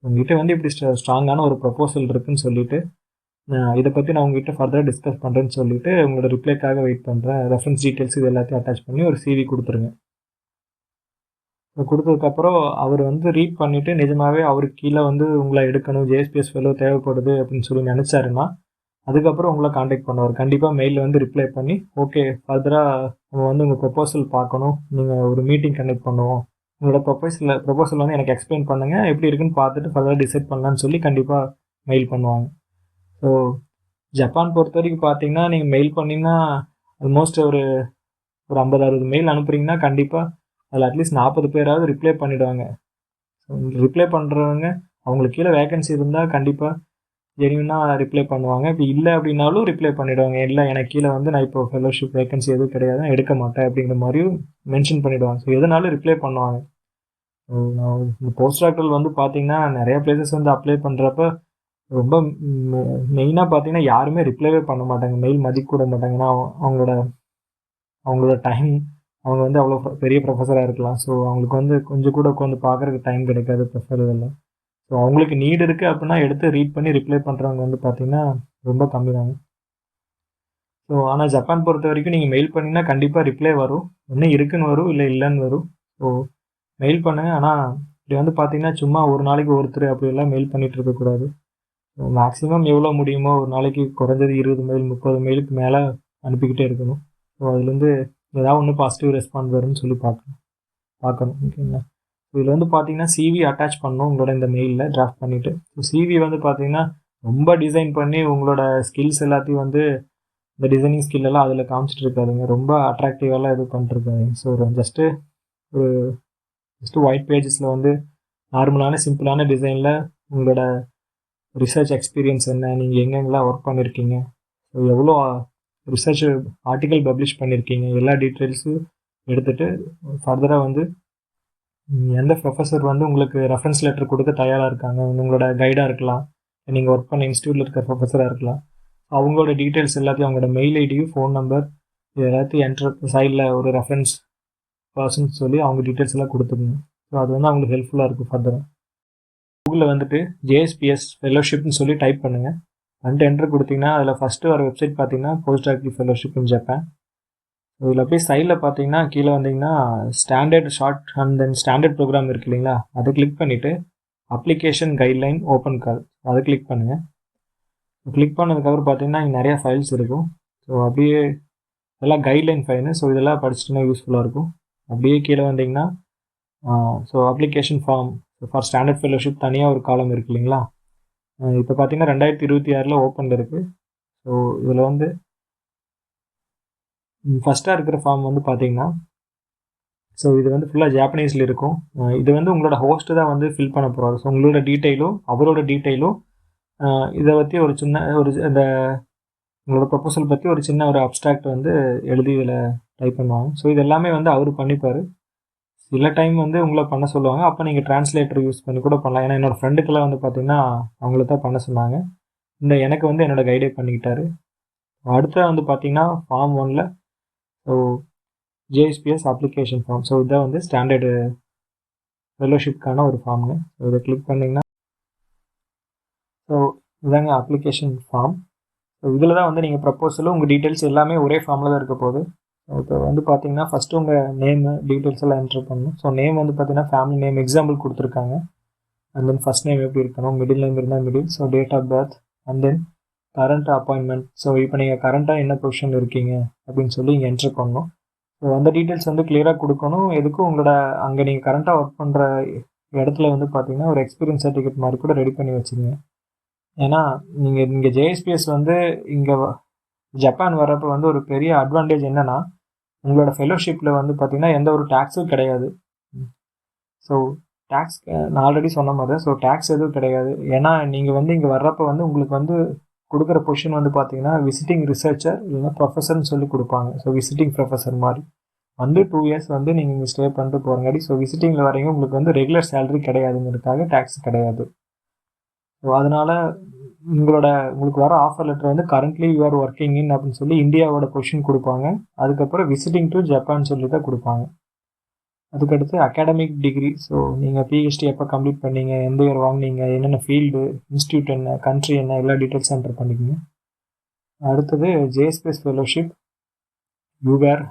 உங்கள்கிட்ட வந்து இப்படி ஸ்ட்ராங்கான ஒரு ப்ரொப்போசல் இருக்குதுன்னு சொல்லிவிட்டு இதை பற்றி நான் உங்கள்கிட்ட ஃபர்தராக டிஸ்கஸ் பண்ணுறேன்னு சொல்லிவிட்டு உங்களோட ரிப்ளைக்காக வெயிட் பண்ணுறேன். ரெஃபரன்ஸ் டீட்டெயில்ஸ் இது எல்லாத்தையும் அட்டாச் பண்ணி ஒரு சிவி கொடுத்துருங்க. கொடுத்ததுக்கப்புறம் அவர் வந்து ரீட் பண்ணிவிட்டு நிஜமாகவே அவருக்கு கீழே வந்து உங்களை எடுக்கணும், ஜேஎஸ்பிஎஸ் ஃபெலோ தேவைப்படுது அப்படின்னு சொல்லி நினச்சாருன்னா அதுக்கப்புறம் உங்களை காண்டாக்ட் பண்ணுவார். கண்டிப்பாக மெயிலில் வந்து ரிப்ளை பண்ணி ஓகே ஃபர்தராக நம்ம வந்து உங்கள் ப்ரொப்போசல் பார்க்கணும், நீங்கள் ஒரு மீட்டிங் கண்டக்ட் பண்ணுவோம், உங்களோட ப்ரொப்போசல் வந்து எனக்கு எக்ஸ்பிளைன் பண்ணுங்கள், எப்படி இருக்குன்னு பார்த்துட்டு ஃபர்தராக டிசைட் பண்ணலான்னு சொல்லி கண்டிப்பாக மெயில் பண்ணுவாங்க. ஸோ ஜப்பான் பொறுத்த வரைக்கும் பார்த்தீங்கன்னா நீங்கள் மெயில் பண்ணிங்கன்னா ஆல்மோஸ்ட் ஒரு 50-60 மெயில் அனுப்புகிறீங்கன்னா கண்டிப்பாக அதில் அட்லீஸ்ட் 40 பேராவது ரிப்ளை பண்ணிவிடுவாங்க. ஸோ ரிப்ளை பண்ணுறவங்க அவங்களுக்கு கீழே வேகன்சி இருந்தால் கண்டிப்பாக ஜென்யூனாக ரிப்ளை பண்ணுவாங்க. இப்போ இல்லை அப்படின்னாலும் ரிப்ளை பண்ணிவிடுவாங்க. இல்லை எனக்கு கீழே வந்து நான் இப்போ ஃபெலோஷிப் வேகன்சி எதுவும் கிடையாது, நான் எடுக்க மாட்டேன் அப்படிங்கிற மாதிரியும் மென்ஷன் பண்ணிவிடுவாங்க. ஸோ எதனாலும் ரிப்ளை பண்ணுவாங்க. நான் இந்த போஸ்ட் டாக்டரல் வந்து பார்த்தீங்கன்னா நிறைய பிளேசஸ் வந்து அப்ளை பண்ணுறப்ப ரொம்ப மெயினாக பார்த்தீங்கன்னா யாருமே ரிப்ளைவே பண்ண மாட்டாங்க, மெயில் மதிக்க கூட மாட்டாங்க. ஏன்னா அவங்களோட டைம் அவங்க வந்து அவ்வளோ பெரிய ப்ரொஃபஸராக இருக்கலாம். ஸோ அவங்களுக்கு வந்து கொஞ்சம் கூட உட்காந்து பார்க்குறதுக்கு டைம் கிடைக்காது ப்ரொஃபைல் இதெல்லாம். ஸோ அவங்களுக்கு நீடு இருக்குது அப்படின்னா எடுத்து ரீட் பண்ணி ரிப்ளை பண்ணுறவங்க வந்து பார்த்திங்கன்னா ரொம்ப கம்மி தாங்க. ஸோ ஆனால் ஜப்பான் பொறுத்த வரைக்கும் நீங்கள் மெயில் பண்ணிங்கன்னா கண்டிப்பாக ரிப்ளை வரும். இன்னும் இருக்குன்னு வரும், இல்லை இல்லைன்னு வரும். ஸோ மெயில் பண்ணுங்கள். ஆனால் இப்படி வந்து பார்த்திங்கன்னா சும்மா ஒரு நாளைக்கு ஒருத்தர் அப்படியெல்லாம் மெயில் பண்ணிகிட்டு இருக்கக்கூடாது. ஸோ மேக்ஸிமம் எவ்வளோ முடியுமோ ஒரு நாளைக்கு குறைஞ்சது 20 மெயில் 30 மெயிலுக்கு மேலே அனுப்பிக்கிட்டே இருக்கணும். ஸோ அதுலேருந்து ஏதாவது ஒன்று பாசிட்டிவ் ரெஸ்பான்ஸ் வரும்னு சொல்லி பார்க்கணும். ஓகேங்களா. இதில் வந்து பார்த்தீங்கன்னா சிவி அட்டாச் பண்ணணும் உங்களோட இந்த மெயிலில் டிராஃப்ட் பண்ணிவிட்டு. ஸோ சிவி வந்து பார்த்தீங்கன்னா ரொம்ப டிசைன் பண்ணி உங்களோட ஸ்கில்ஸ் எல்லாத்தையும் வந்து இந்த டிசைனிங் ஸ்கில்லெல்லாம் அதில் காமிச்சிட்டு இருக்காதுங்க. ரொம்ப அட்ராக்டிவாலாம் இது பண்ணிட்டுருக்காதுங்க. ஸோ ஜஸ்ட்டு ஒயிட் பேஜஸில் வந்து நார்மலான சிம்பிளான டிசைனில் உங்களோட ரிசர்ச் எக்ஸ்பீரியன்ஸ் என்ன, நீங்கள் எங்கெங்கெல்லாம் ஒர்க் பண்ணியிருக்கீங்க, ஸோ எவ்வளோ ரிசர்ச் ஆர்டிக்கல் பப்ளிஷ் பண்ணியிருக்கீங்க, எல்லா டீட்டெயில்ஸும் எடுத்துகிட்டு ஃபர்தராக வந்து எந்த ப்ரொஃபஸர் வந்து உங்களுக்கு ரெஃபரன்ஸ் லெட்டர் கொடுக்க தயாராக இருக்காங்க, உங்களோட கைடாக இருக்கலாம், நீங்கள் ஒர்க் பண்ண இன்ஸ்டியூட்டில் இருக்கிற ப்ரொஃபஸராக இருக்கலாம், அவங்களோட டீட்டெயில்ஸ் எல்லாத்தையும் அவங்களோட மெயில் ஐடியும் ஃபோன் நம்பர் இது எல்லாத்தையும் என்ட்ரு சைடில் ஒரு ரெஃபரன்ஸ் பர்சன் சொல்லி அவங்க டீட்டெயில்ஸ் எல்லாம் கொடுத்துருங்க. ஸோ அது வந்து அவங்களுக்கு ஹெல்ப்ஃபுல்லாக இருக்குது ஃபர்தராக. கூகுளில் வந்துட்டு ஜேஎஸ்பிஎஸ் ஃபெலோஷிப்னு சொல்லி டைப் பண்ணுங்கள். வந்துட்டு என்ட்ரு கொடுத்தீங்கன்னா அதில் ஃபஸ்ட்டு வர வெப்சைட் பார்த்தீங்கன்னா post doctoral fellowship in Japan. இதில் அப்படியே சைடில் பார்த்தீங்கன்னா கீழே வந்தீங்கன்னா standard short and then standard programme இருக்கு இல்லைங்களா, அதை கிளிக் பண்ணிவிட்டு அப்ளிகேஷன் கைட்லைன் ஓப்பன் கால் அதை கிளிக் பண்ணுங்கள். கிளிக் பண்ணதுக்கப்புறம் பார்த்தீங்கன்னா இங்கே நிறையா ஃபைல்ஸ் இருக்கும். ஸோ அப்படியே இதெல்லாம் கைட்லைன் ஃபைலு. ஸோ இதெல்லாம் படிச்சுட்டுனா யூஸ்ஃபுல்லாக இருக்கும். அப்படியே கீழே வந்தீங்கன்னா so application form for standard fellowship தனியாக ஒரு காலம் இருக்குது இல்லைங்களா. இப்போ பார்த்தீங்கன்னா 2026 ஓப்பனில் இருக்குது. ஸோ இதில் வந்து ஃபஸ்ட்டாக இருக்கிற ஃபார்ம் வந்து பார்த்தீங்கன்னா ஸோ இது வந்து ஃபுல்லாக ஜாப்பனீஸில் இருக்கும். இது வந்து உங்களோட ஹோஸ்ட்டு தான் வந்து ஃபில் பண்ண போகிறாரு. ஸோ உங்களோட டீட்டெயிலும் அவரோட டீட்டெயிலும் இதை பற்றி ஒரு சின்ன ஒரு இந்த உங்களோட ப்ரொபோசல் பற்றி ஒரு சின்ன ஒரு அப்ஸ்ட்ராக்ட் வந்து எழுதி இதில் டைப் பண்ணுவாங்க. ஸோ இது எல்லாமே வந்து அவர் பண்ணிப்பார். சில டைம் வந்து உங்களை பண்ண சொல்லுவாங்க. அப்போ நீங்கள் டிரான்ஸ்லேட்டர் யூஸ் பண்ணி கூட பண்ணலாம். ஏன்னா என்னோடய ஃப்ரெண்டுக்கெல்லாம் வந்து பார்த்திங்கன்னா அவங்கள தான் பண்ண சொன்னாங்க. எனக்கு வந்து என்னோடய கைடே பண்ணிக்கிட்டாரு. அடுத்த வந்து பார்த்திங்கன்னா ஃபார்ம் 1ல் ஸோ ஜேஎஸ்பிஎஸ் அப்ளிகேஷன் ஃபார்ம். ஸோ இதான் வந்து ஸ்டாண்டர்டு ஃபெலோஷிப்கான ஒரு ஃபார்முங்க. ஸோ இதை கிளிக் பண்ணிங்கன்னா ஸோ இதாங்க அப்ளிகேஷன் ஃபார்ம். ஸோ இதில் தான் வந்து நீங்கள் ப்ரப்போசலும் உங்கள் டீட்டெயில்ஸ் எல்லாமே ஒரே ஃபார்மில் தான் இருக்க போகுது. இப்போ வந்து பார்த்தீங்கன்னா ஃபஸ்ட்டு உங்கள் நேமு டீட்டெயில்ஸ் எல்லாம் என்ட்ரு பண்ணணும். ஸோ நேம் வந்து பார்த்தீங்கன்னா ஃபேமிலி நேம் எக்ஸாம்பிள் கொடுத்துருக்காங்க. அண்ட் தென் ஃபஸ்ட் நேம் எப்படி இருக்கணும், மிடில் நேம் இருந்தால் middle, so date of birth, and then current appointment. So இப்போ நீங்கள் கரண்ட்டாக என்ன பொசிஷனில் இருக்கீங்க அப்படின்னு சொல்லி இங்கே என்ட்ரு பண்ணணும். ஸோ அந்த டீட்டெயில்ஸ் வந்து கிளியராக கொடுக்கணும். எதுக்கும் உங்களோட அங்கே நீங்கள் கரண்ட்டாக ஒர்க் பண்ணுற இடத்துல வந்து பார்த்தீங்கன்னா ஒரு எக்ஸ்பீரியன்ஸ் சர்டிஃபிகேட் மாதிரி கூட ரெடி பண்ணி வச்சுருங்க. ஏன்னா நீங்கள் இங்கே ஜேஎஸ்பிஎஸ் வந்து இங்கே ஜப்பான் வர்றப்போ வந்து ஒரு பெரிய அட்வான்டேஜ் என்னென்னா உங்களோட ஃபெலோஷிப்பில் வந்து பார்த்திங்கன்னா எந்த ஒரு டேக்ஸும் கிடையாது. ஸோ டேக்ஸ் நான் ஆல்ரெடி சொன்ன மாதிரி தான். ஸோ டேக்ஸ் எதுவும் கிடையாது. ஏன்னா நீங்கள் வந்து இங்கே வர்றப்போ வந்து உங்களுக்கு வந்து கொடுக்குற பொசிஷன் வந்து பார்த்தீங்கன்னா விசிட்டிங் ரிசர்ச்சர் இல்லைன்னா ப்ரொஃபஸர்னு சொல்லி கொடுப்பாங்க. ஸோ விசிட்டிங் ப்ரொஃபஸர் மாதிரி வந்து 2 இயர்ஸ் வந்து நீங்கள் இங்கே ஸ்டே பண்ணிட்டு போகிறங்காடி ஸோ விசிட்டிங்கில் வரீங்க உங்களுக்கு வந்து ரெகுலர் சேலரி கிடையாதுங்கிறதுக்காக டேக்ஸ் கிடையாது. ஸோ அதனால் உங்களுக்கு வர ஆஃபர் லெட்டர் வந்து currently you are working in அப்படின்னு சொல்லி இந்தியாவோட பொசிஷன் கொடுப்பாங்க. அதுக்கப்புறம் விசிட்டிங் டு ஜப்பான் சொல்லி தான் கொடுப்பாங்க. அதுக்கடுத்து அகாடமிக் டிகிரி. ஸோ நீங்கள் பிஹெச்டி எப்போ கம்ப்ளீட் பண்ணீங்க, எந்த இயர் வாங்கினீங்க, என்னென்ன ஃபீல்டு, இன்ஸ்டியூட் என்ன, கண்ட்ரி என்ன, எல்லா டீட்டெயில்ஸ் என்டர் பண்ணிக்கோங்க. அடுத்தது JSPS fellowship you were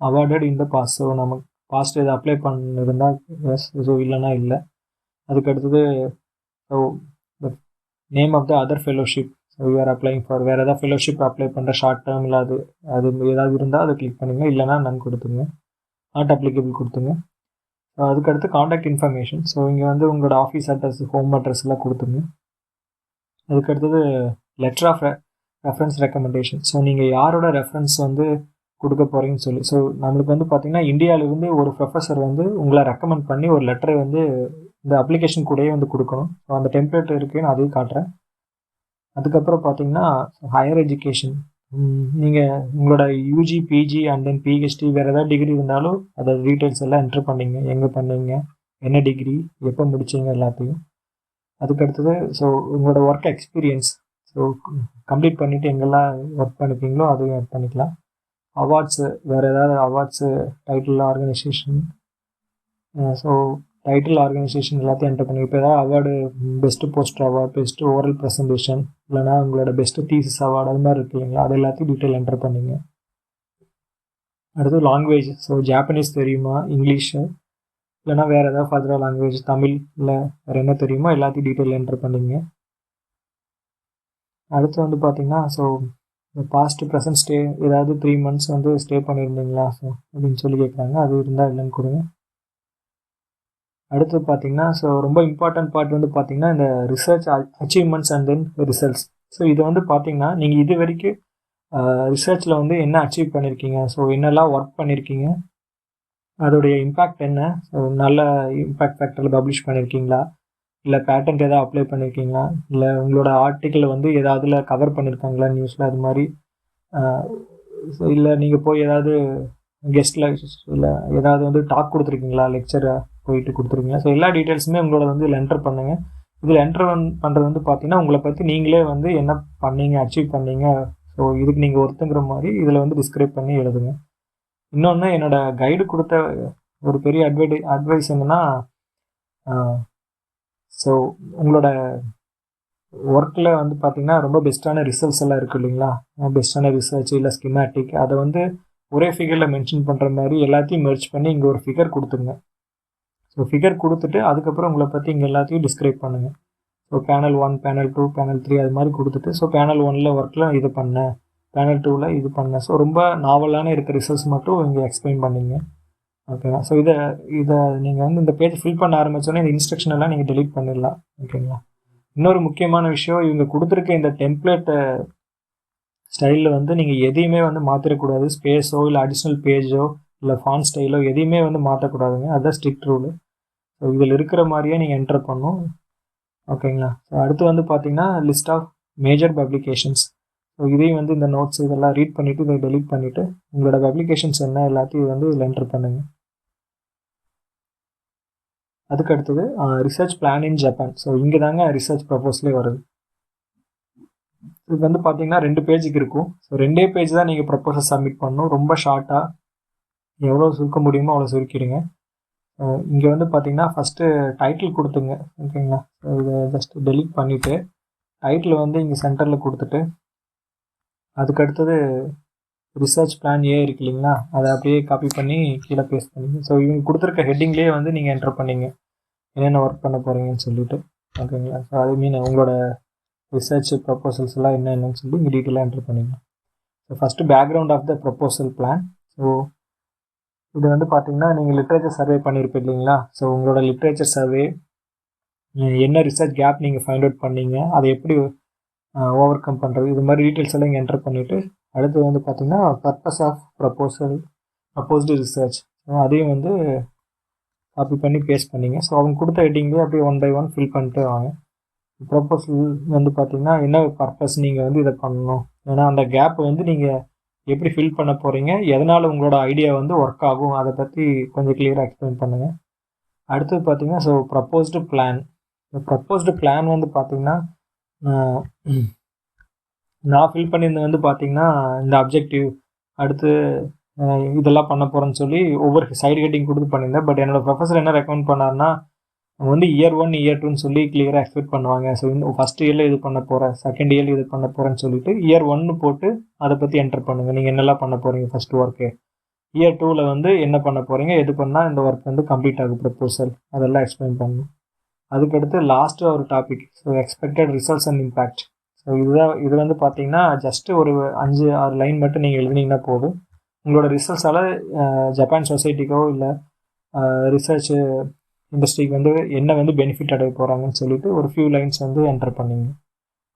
awarded in the past. So நமக்கு பாஸ்ட் எது அப்ளை பண்ணிருந்தால் எஸ், ஸோ இல்லைனா இல்லை. அதுக்கடுத்தது so name of the other fellowship. So you are applying for வேறு ஏதாவது ஃபெலோஷிப் அப்ளை பண்ணுற ஷார்ட் டேர்ம் இல்லை அது ஏதாவது இருந்தால் அதை கிளிக் பண்ணுங்க. இல்லைனா நன் கொடுத்துங்க, நாட் அப்ளிகபிள் கொடுத்துங்க. அதுக்கடுத்து காண்டாக்ட் இன்ஃபர்மேஷன். ஸோ இங்கே வந்து உங்களோட ஆஃபீஸ் அட்ரஸ், ஹோம் அட்ரஸ் எல்லாம் கொடுத்துங்க. அதுக்கடுத்தது letter of reference recommendation. So நீங்கள் யாரோட ரெஃபரன்ஸ் வந்து கொடுக்க போகிறீங்கன்னு சொல்லி. ஸோ நம்மளுக்கு வந்து பார்த்திங்கன்னா இந்தியாவிலேருந்து ஒரு ப்ரொஃபஸர் வந்து உங்களை ரெக்கமெண்ட் பண்ணி ஒரு லெட்டரை வந்து இந்த அப்ளிகேஷன் கூடயே வந்து கொடுக்கணும். ஸோ அந்த டெம்ப்ளேட் இருக்குது, நான் அதையும் காட்டுறேன். அதுக்கப்புறம் பார்த்தீங்கன்னா ஹையர் எஜுகேஷன். நீங்கள் உங்களோட UG, PG and then PhD வேறு ஏதாவது டிகிரி இருந்தாலும் அதோட டீட்டெயில்ஸ் எல்லாம் என்ட்ரு பண்ணிங்க. எங்கே பண்ணீங்க, என்ன டிகிரி, எப்போ முடிச்சிங்க எல்லாத்தையும். அதுக்கடுத்தது ஸோ உங்களோட ஒர்க் எக்ஸ்பீரியன்ஸ். ஸோ கம்ப்ளீட் பண்ணிவிட்டு எங்கெல்லாம் ஒர்க் பண்ணிப்பீங்களோ அதையும் ஆட் பண்ணிக்கலாம். அவார்ட்ஸு, வேறு ஏதாவது awards, title, organisation. So title, organisation எல்லாத்தையும் என்டர் பண்ணி. இப்போ ஏதாவது award, best poster award, best oral presentation, இல்லைனா உங்களோட பெஸ்ட்டு தீசிஸ் அவார்டு, அது மாதிரி இருக்கு இல்லைங்களா, அது எல்லாத்தையும் டீட்டெயில் என்டர் பண்ணிங்க. அடுத்து லாங்குவேஜ். ஸோ ஜாப்பனீஸ் தெரியுமா, இங்கிலீஷு, இல்லைனா வேறு ஏதாவது ஃபர்தராக லாங்குவேஜ், தமிழ் இல்லை வேறு என்ன தெரியுமோ எல்லாத்தையும் டீட்டெயில் என்டர் பண்ணிங்க. அடுத்து வந்து பார்த்திங்கன்னா ஸோ பாஸ்ட்டு ப்ரெசன்ட் ஸ்டே ஏதாவது 3 months வந்து ஸ்டே பண்ணியிருந்தீங்களா ஸோ அப்படின்னு சொல்லி கேட்குறாங்க. அது இருந்தால் இல்லைன்னு கொடுங்க. அடுத்து பார்த்தீங்கன்னா ஸோ ரொம்ப இம்பார்ட்டன்ட் பார்ட் வந்து பார்த்தீங்கன்னா இந்த research achievements and then results. So இது வந்து பார்த்தீங்கன்னா நீங்கள் இது வரைக்கும் ரிசர்ச்சில் வந்து என்ன அச்சீவ் பண்ணியிருக்கீங்க, ஸோ என்னெல்லாம் ஒர்க் பண்ணியிருக்கீங்க, அதோடைய இம்பேக்ட் என்ன, ஸோ நல்ல இம்பேக்ட் ஃபேக்டரில் பப்ளிஷ் பண்ணியிருக்கீங்களா, இல்லை பேட்டன்ட் எதாவது அப்ளை பண்ணியிருக்கீங்களா, இல்லை உங்களோட ஆர்டிக்கிள் வந்து ஏதாவதுல கவர் பண்ணியிருக்காங்களா நியூஸில், அது மாதிரி இல்லை நீங்கள் போய் ஏதாவது கெஸ்ட்டில் இல்லை ஏதாவது வந்து டாக் கொடுத்துருக்கீங்களா, லெக்சரை போயிட்டு கொடுத்துருக்கீங்களா. ஸோ எல்லா டீட்டெயில்ஸுமே உங்களோட வந்து இதில் என்டர் பண்ணுங்கள். இதில் என்டர் பண்ணுறது வந்து பார்த்தீங்கன்னா உங்களை பற்றி நீங்களே வந்து என்ன பண்ணீங்க, அச்சீவ் பண்ணீங்க, ஸோ இதுக்கு நீங்கள் ஒருத்தங்கிற மாதிரி இதில் வந்து டிஸ்கிரைப் பண்ணி எழுதுங்க. இன்னொன்று என்னோடய கைடு கொடுத்த ஒரு பெரிய அட்வைஸ் என்னென்னா ஸோ உங்களோட ஒர்க்கில் வந்து பார்த்தீங்கன்னா ரொம்ப பெஸ்ட்டான ரிசல்ட்ஸ் எல்லாம் இருக்குது இல்லைங்களா, பெஸ்ட்டான ரிசர்ச் இல்லை ஸ்கிமேட்டிக், அதை வந்து ஒரே ஃபிகரில் மென்ஷன் பண்ணுற மாதிரி எல்லாத்தையும் மெர்ஜ் பண்ணி இங்கே ஒரு ஃபிகர் கொடுத்துங்க. ஸோ ஃபிகர் கொடுத்துட்டு அதுக்கப்புறம் உங்களை பற்றி இங்கே எல்லாத்தையும் டிஸ்கிரைப் பண்ணுங்கள். ஸோ பேனல் 1, பேனல் 2, பேனல் 3 அது மாதிரி கொடுத்துட்டு, ஸோ பேனல் 1ல் ஒர்க்கில் இது பண்ணேன், பேனல் 2ல் இது பண்ணேன். ஸோ ரொம்ப நாவலான இருக்க ரிசல்ட்ஸ் மட்டும் இங்கே எக்ஸ்பிளைன் பண்ணிங்க. ஓகேங்களா. ஸோ இதை நீங்கள் வந்து இந்த பேஜ் ஃபில் பண்ண ஆரம்பித்தோன்னே இந்த இன்ஸ்ட்ரக்ஷன் எல்லாம் நீங்கள் டெலீட் பண்ணிடலாம். ஓகேங்களா. இன்னொரு முக்கியமான விஷயம், இவங்க கொடுத்துருக்க இந்த டெம்ப்ளேட் ஸ்டைலில் வந்து நீங்கள் எதையுமே வந்து மாற்றிடக்கூடாது. ஸ்பேஸோ இல்லை அடிஷ்னல் பேஜோ இல்லை ஃபாண்ட் ஸ்டைலோ எதையுமே வந்து மாற்றக்கூடாதுங்க. அதுதான் ஸ்ட்ரிக்ட் ரூலு. ஸோ இதில் இருக்கிற மாதிரியே நீங்கள் என்டர் பண்ணணும். ஓகேங்களா. ஸோ அடுத்து வந்து பார்த்தீங்கன்னா list of major publications. So இதையும் வந்து இந்த நோட்ஸ் இதெல்லாம் ரீட் பண்ணிவிட்டு இதை டெலீட் பண்ணிவிட்டு உங்களோட பப்ளிகேஷன்ஸ் என்ன எல்லாத்தையும் வந்து இதில் என்டர் பண்ணுங்கள். அதுக்கு அடுத்தது research plan in Japan. So இங்கே தாங்க ரிசர்ச் ப்ரப்போஸ்லேயே வருது. இது வந்து பார்த்தீங்கன்னா 2 பேஜுக்கு இருக்கும். ஸோ 2 பேஜ் தான் நீங்கள் ப்ரப்போசல் சப்மிட் பண்ணணும். ரொம்ப ஷார்ட்டாக எவ்வளோ சுருக்க முடியுமோ அவ்வளோ சுருக்கிடுங்க. இங்கே வந்து பார்த்தீங்கன்னா ஃபஸ்ட்டு டைட்டில் கொடுத்துங்க. ஓகேங்களா. ஸோ இதை ஜஸ்ட் டெலீட் பண்ணிவிட்டு டைட்டில் வந்து இங்கே சென்டரில் கொடுத்துட்டு அதுக்கு அடுத்தது ரிசர்ச் பிளான் ஏ இருக்கு இல்லைங்களா, அதை அப்படியே காப்பி பண்ணி கீழே பேஸ்ட் பண்ணிங்க. ஸோ இவங்க கொடுத்துருக்க ஹெட்டிங்லேயே வந்து நீங்கள் என்டர் பண்ணிங்க என்னென்ன ஒர்க் பண்ண போகிறீங்கன்னு சொல்லிட்டு. ஓகேங்களா. ஸோ அது மீன் உங்களோட ரிசர்ச் ப்ரப்போசல்ஸ் எல்லாம் என்னென்னு சொல்லி இங்கே டீட்டெயிலாக என்டர் பண்ணிங்க. So first background of the proposal plan. So இது வந்து பார்த்தீங்கன்னா நீங்கள் லிட்ரேச்சர் சர்வே பண்ணியிருப்பீங்க இல்லைங்களா. ஸோ உங்களோட லிட்ரேச்சர் சர்வே என்ன ரிசர்ச் கேப் நீங்கள் ஃபைண்ட் அவுட் பண்ணீங்க, அதை எப்படி ஓவர் கம் பண்ணுறது, இது மாதிரி டீட்டெயில்ஸ் எல்லாம் இங்கே என்டர் பண்ணிவிட்டு அடுத்து வந்து பார்த்தீங்கன்னா பர்பஸ் ஆஃப் ப்ரப்போஸ்டு ரிசர்ச் அதையும் வந்து காப்பி பண்ணி பேஸ்ட் பண்ணிங்க. ஸோ அவங்க கொடுத்த ஹெட்டிங்லேயே அப்படியே 1 by 1 ஃபில் பண்ணிட்டு வாங்க. ப்ரப்போசல் வந்து பார்த்தீங்கன்னா என்ன பர்பஸ் நீங்கள் வந்து இதை பண்ணணும், ஏன்னா அந்த கேப் வந்து நீங்கள் எப்படி ஃபில் பண்ண போகிறீங்க, எதனால் உங்களோட ஐடியா வந்து ஒர்க் ஆகும், அதை பற்றி கொஞ்சம் கிளியராக எக்ஸ்பிளைன் பண்ணுங்கள். அடுத்தது பார்த்தீங்கன்னா ஸோ ப்ரப்போஸ்டு பிளான். இந்த ப்ரப்போஸ்டு பிளான் வந்து பார்த்தீங்கன்னா நான் ஃபில் பண்ணியிருந்தது வந்து பார்த்தீங்கன்னா இந்த அப்ஜெக்டிவ் அடுத்து இதெல்லாம் பண்ண போகிறேன்னு சொல்லி ஒவ்வொரு சைடு ஹெட்டிங் கொடுத்து பண்ணியிருந்தேன். பட் என்னோடய ப்ரொஃபஸர் என்ன ரெக்கமெண்ட் பண்ணார்னா அவங்க வந்து இயர் 1 இயர் 2ன்னு சொல்லி கிளியராக எக்ஸ்பெக்ட் பண்ணுவாங்க. ஸோ ஃபஸ்ட் இயரில் இது பண்ண போகிறேன், செகண்ட் இயரில் இது பண்ண போகிறேன்னு சொல்லிட்டு இயர் 1 போட்டு அதை பற்றி என்டர் பண்ணுங்கள். நீங்கள் என்னெல்லாம் பண்ண போகிறீங்க ஃபஸ்ட் ஒர்க்கு, இயர் 2ல் வந்து என்ன பண்ண போகிறீங்க, எது பண்ணால் இந்த ஒர்க் வந்து கம்ப்ளீட் ஆகும் ப்ரப்போசல், அதெல்லாம் எக்ஸ்பிளைன் பண்ணணும். அதுக்கடுத்து லாஸ்ட்டு ஒரு topic, so expected results and impact. So இது வந்து பார்த்தீங்கன்னா ஜஸ்ட்டு ஒரு 5-6 லைன் மட்டும் நீங்கள் எழுதினீங்கன்னா போதும். உங்களோட ரிசல்ட்ஸால் ஜப்பான் சொசைட்டிக்கோ இல்லை ரிசர்ச் இண்டஸ்ட்ரிக்கு வந்து என்ன வந்து பெனிஃபிட் அடைய போகிறாங்கன்னு சொல்லிட்டு ஒரு ஃபியூ லைன்ஸ் வந்து என்டர் பண்ணிங்க.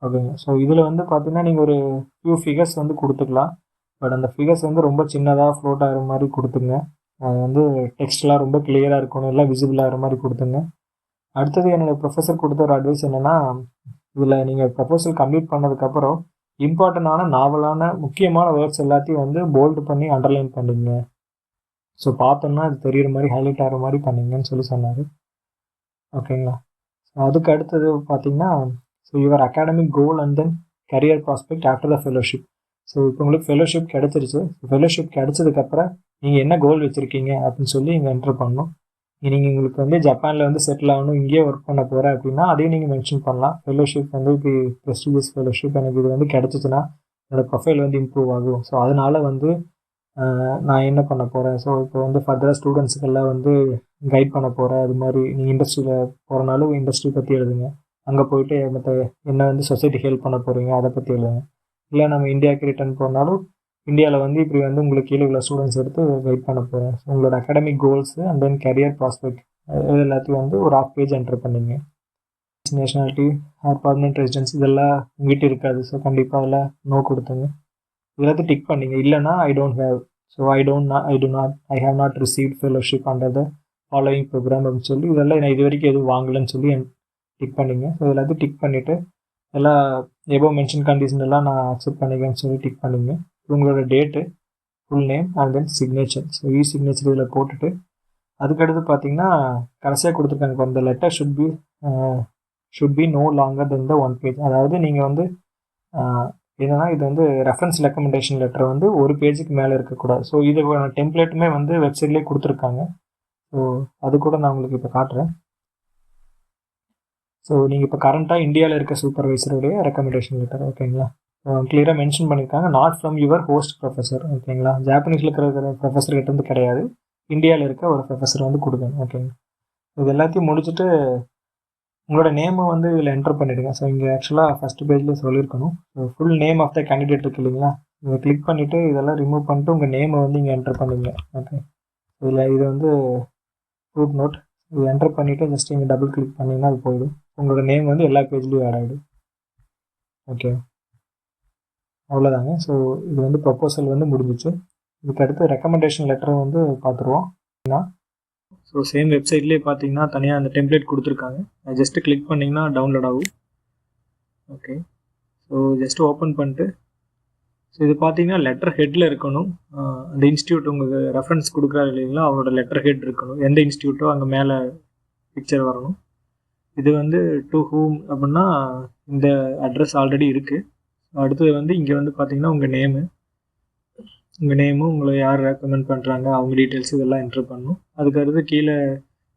ஓகேங்க. ஸோ இதில் வந்து பார்த்தீங்கன்னா நீங்கள் ஒரு ஃபியூ ஃபிகர்ஸ் வந்து கொடுத்துக்கலாம். பட் அந்த ஃபிகர்ஸ் வந்து ரொம்ப சின்னதாக ஃப்ளோட் ஆகிற மாதிரி கொடுத்துங்க. அது வந்து டெக்ஸ்ட்லாம் ரொம்ப கிளியராக இருக்கணும், எல்லாம் விசிபிள் ஆகிற மாதிரி கொடுத்துங்க. அடுத்தது என்னோடய ப்ரொஃபஸர் கொடுத்த ஒரு அட்வைஸ் என்னென்னா, இதில் நீங்கள் ப்ரப்போசல் கம்ப்ளீட் பண்ணதுக்கப்புறம் இம்பார்ட்டண்டான நாவலான முக்கியமான வேர்ட்ஸ் எல்லாத்தையும் வந்து போல்டு பண்ணி அண்டர்லைன் பண்ணிங்க. ஸோ பார்த்தோம்னா அது தெரிகிற மாதிரி ஹைலைட் ஆகிற மாதிரி பண்ணிங்கன்னு சொல்லி சொன்னார். ஓகேங்களா. ஸோ அதுக்கு அடுத்தது பார்த்தீங்கன்னா so your academic goal and then career prospect after the fellowship. So இப்போ உங்களுக்கு ஃபெலோஷிப் கிடச்சிருச்சு. ஃபெலோஷிப் கிடச்சதுக்கப்புறம் நீங்கள் என்ன கோல் வச்சுருக்கீங்க அப்படின்னு சொல்லி இங்கே என்டர் பண்ணணும். நீங்கள் உங்களுக்கு வந்து ஜப்பானில் வந்து செட்டில் ஆகணும், இங்கேயே ஒர்க் பண்ண போகிறேன் அப்படின்னா அதையும் நீங்கள் மென்ஷன் பண்ணலாம். ஃபெலோஷிப் வந்து இப்போ ப்ரெஸ்டீஜியஸ் ஃபெலோஷிப் எனக்கு இது வந்து கிடச்சிச்சின்னா என்னோடய ப்ரொஃபைல் வந்து இம்ப்ரூவ் ஆகும். ஸோ அதனால் வந்து நான் என்ன பண்ண போகிறேன், ஸோ இப்போ வந்து ஃபர்தராக ஸ்டூடெண்ட்ஸுக்கெல்லாம் வந்து கைட் பண்ண போகிறேன். அது மாதிரி நீங்கள் இண்டஸ்ட்ரியில் போகிறனாலும் இண்டஸ்ட்ரி பற்றி எழுதுங்க. அங்கே போயிட்டு மற்ற என்ன வந்து சொசைட்டிக்கு ஹெல்ப் பண்ண போகிறீங்க அதை பற்றி எழுதுங்க. இல்லை நம்ம இந்தியாவுக்கு ரிட்டர்ன் போனாலும் இந்தியாவில் வந்து இப்படி வந்து உங்களுக்கு கீழே உள்ள ஸ்டூடெண்ட்ஸ் எடுத்து கைட் பண்ண போகிறேன். உங்களோட academic goals and then career prospect இது எல்லாத்தையும் வந்து ஒரு 1/2 பேஜ் என்டர் பண்ணிங்க. நேஷனாலிட்டி ஆர் பர்மனெண்ட் ரெசிடென்ஸ் இதெல்லாம் உங்ககிட்ட இருக்காது. ஸோ கண்டிப்பாக அதில் நோ கொடுத்துங்க. எல்லாத்தையும் டிக் பண்ணிங்க. இல்லைனா I don't have, so I have not received fellowship under the following programme அப்படின்னு சொல்லி இதெல்லாம் நான் இது வரைக்கும் எதுவும் வாங்கலைன்னு சொல்லி டிக் பண்ணிங்க. ஸோ எல்லாத்தையும் டிக் பண்ணிவிட்டு எல்லாம் எபோ மென்ஷன் கண்டிஷன் எல்லாம் நான் அக்செப்ட் பண்ணிக்கிறேன்னு சொல்லி டிக் பண்ணிங்க. உங்களோட date, full name and then signature. So signature இதில் போட்டுட்டு அதுக்கடுத்து பார்த்தீங்கன்னா கடைசியாக கொடுத்துருக்காங்க இப்போ இந்த letter should be no longer than the 1 page. அதாவது நீங்கள் வந்து என்னன்னா இது வந்து ரெஃபரன்ஸ் ரெக்கமெண்டேஷன் லெட்டர் வந்து 1 பேஜுக்கு மேலே இருக்கக்கூடாது. ஸோ இது டெம்ப்ளேட்டுமே வந்து வெப்சைட்லேயே கொடுத்துருக்காங்க. ஸோ அது கூட நான் உங்களுக்கு இப்போ காட்டுறேன். ஸோ நீங்கள் இப்போ கரண்ட்டாக இந்தியாவில் இருக்க சூப்பர்வைசருடைய ரெக்கமெண்டேஷன் லெட்டர். ஓகேங்களா? கிளியராக மென்ஷன் பண்ணியிருக்காங்க, not from your host professor. ஓகேங்களா? ஜாப்பனீஸில் இருக்கிற ப்ரொஃபஸர் கிட்ட இருந்து கிடையாது, இந்தியாவில் இருக்க ஒரு ப்ரொஃபஸர் வந்து கொடுக்கணும். ஓகேங்க. இது எல்லாத்தையும் முடிச்சுட்டு உங்களோட நேமை வந்து இதில் என்டர் பண்ணிவிடுங்க. ஸோ இங்கே ஆக்சுவலாக ஃபஸ்ட் பேஜ்லேயே சொல்லியிருக்கணும். So full name of the candidate இருக்கு இல்லைங்களா, இதை கிளிக் பண்ணிவிட்டு இதெல்லாம் ரிமூவ் பண்ணிட்டு உங்கள் நேமை வந்து இங்கே என்டர் பண்ணிங்க. ஓகே. இதில் இது வந்து ஃபுட் நோட், இது என்டர் பண்ணிவிட்டு ஜஸ்ட் இங்கே டபுள் கிளிக் பண்ணிங்கன்னா அது போயிடும். உங்களோட நேம் வந்து எல்லா பேஜ்லேயும் ஆட் ஆகிடும். ஓகே, அவ்வளோதாங்க. ஸோ இது வந்து ப்ரொப்போசல் வந்து முடிஞ்சிச்சு. இதுக்கு அடுத்து ரெக்கமெண்டேஷன் லெட்டரை வந்து பார்த்துருவோம். ஸோ சேம் வெப்சைட்லேயே பார்த்தீங்கன்னா தனியாக அந்த டெம்ப்ளேட் கொடுத்துருக்காங்க. ஜஸ்ட்டு கிளிக் பண்ணிங்கன்னா டவுன்லோட் ஆகும். ஓகே, ஸோ ஜஸ்ட்டு ஓப்பன் பண்ணிட்டு, ஸோ இது பார்த்தீங்கன்னா லெட்டர் ஹெட்டில் இருக்கணும். அந்த இன்ஸ்டியூட் உங்களுக்கு ரெஃபரன்ஸ் கொடுக்குறாரு இல்லைங்களா, அவரோட லெட்டர் ஹெட் இருக்கணும். எந்த இன்ஸ்டியூட்டோ அங்கே மேலே பிக்சர் வரணும். இது வந்து டு ஹூம் அப்படின்னா இந்த அட்ரஸ் ஆல்ரெடி இருக்குது. அடுத்தது வந்து இங்கே வந்து பார்த்தீங்கன்னா உங்கள் நேமும் உங்களை யார் ரெக்கமெண்ட் பண்ணுறாங்க அவங்க டீட்டெயில்ஸ் இதெல்லாம் என்ட்ரு பண்ணணும். அதுக்கடுத்து கீழே